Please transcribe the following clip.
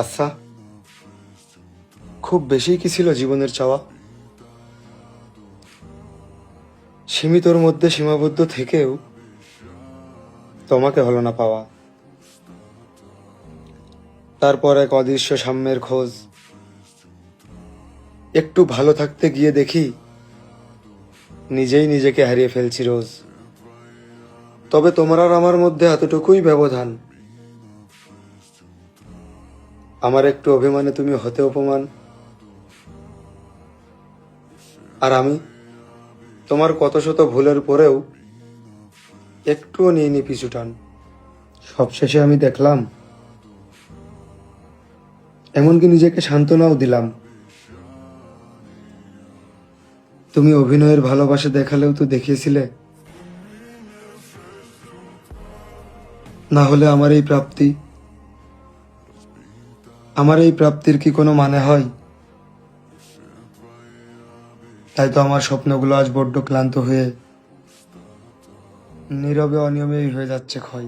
আচ্ছা, খুব বেশি কি ছিল জীবনের চাওয়া? সীমিতর মধ্যে সীমাবদ্ধ থেকেও তোমাকে হলো না পাওয়া। তারপর এক অদৃশ্য সাম্যের খোঁজ। একটু ভালো থাকতে গিয়ে দেখি নিজেই নিজেকে হারিয়ে ফেলছি রোজ। তবে তোমার আর আমার মধ্যে এতটুকুই ব্যবধান, আমার একটু অভিমানে তুমি হতে অপমান, আর আমি তোমার কত শত ভুলের পরেও একটুও নিইনি পিছু টান। সবশেষে আমি দেখলাম, এমনকি নিজেকে সান্ত্বনাও দিলাম, তুমি অভিনয়ের ভালোবাসা দেখালেও তো দেখিয়েছিলে। না হলে আমার এই প্রাপ্তির কি কোনো মানে হয়? তাই তো আমার স্বপ্নগুলো আজ বড্ড ক্লান্ত হয়ে নীরবে অনিয়মেই হয়ে যাচ্ছে ক্ষয়।